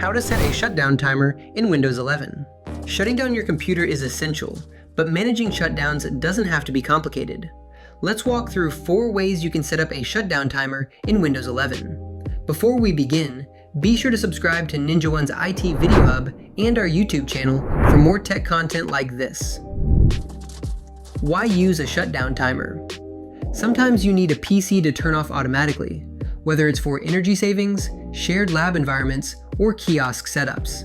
How to set a shutdown timer in Windows 11. Shutting down your computer is essential, but managing shutdowns doesn't have to be complicated. Let's walk through 4 ways you can set up a shutdown timer in Windows 11. Before we begin, be sure to subscribe to NinjaOne's IT Video Hub and our YouTube channel for more tech content like this. Why use a shutdown timer? Sometimes you need a PC to turn off automatically, whether it's for energy savings, shared lab environments, or kiosk setups.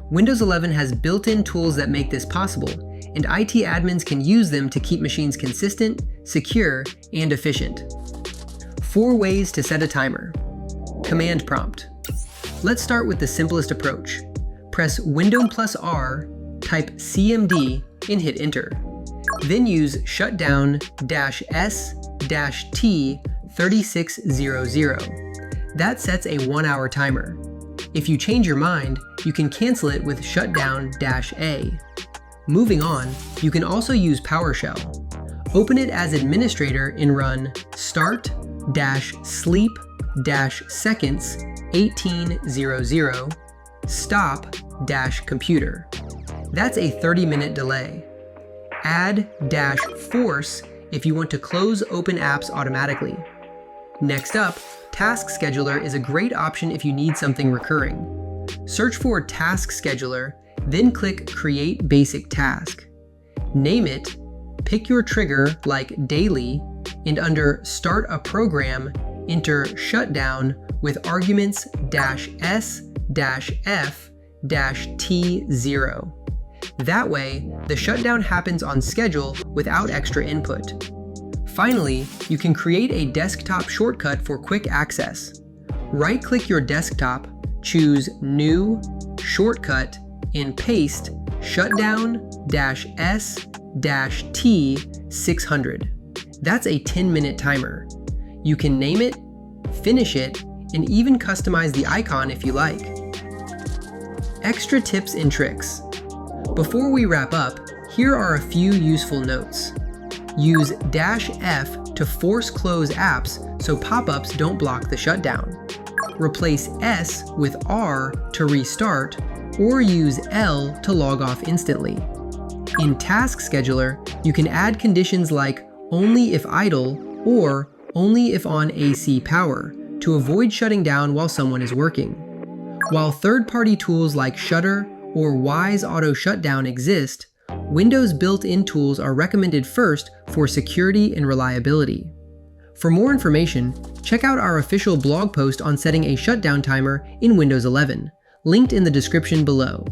Windows 11 has built-in tools that make this possible, and IT admins can use them to keep machines consistent, secure, and efficient. 4 ways to set a timer. Command prompt. Let's start with the simplest approach. Press Window+R, type CMD, and hit Enter. Then use shutdown-S-T3600. That sets a 1-hour timer. If you change your mind, you can cancel it with shutdown-A. Moving on, you can also use PowerShell. Open it as administrator and run start-sleep-seconds 1800 stop-computer. That's a 30-minute delay. Add -force if you want to close open apps automatically. Next up, Task Scheduler is a great option if you need something recurring. Search for Task Scheduler, then click Create Basic Task. Name it, pick your trigger like Daily, and under Start a Program, enter Shutdown with arguments -F-F-T0. That way, the shutdown happens on schedule without extra input. Finally, you can create a desktop shortcut for quick access. Right-click your desktop, choose New, Shortcut, and paste shutdown-S-T600. That's a 10-minute timer. You can name it, finish it, and even customize the icon if you like. Extra tips and tricks. Before we wrap up, here are a few useful notes. Use -F to force close apps so pop-ups don't block the shutdown. Replace S with R to restart, or use L to log off instantly. In Task Scheduler, you can add conditions like only if idle or only if on AC power to avoid shutting down while someone is working. While third-party tools like Shutter or Wise Auto Shutdown exist, Windows built-in tools are recommended first for security and reliability. For more information, check out our official blog post on setting a shutdown timer in Windows 11, linked in the description below.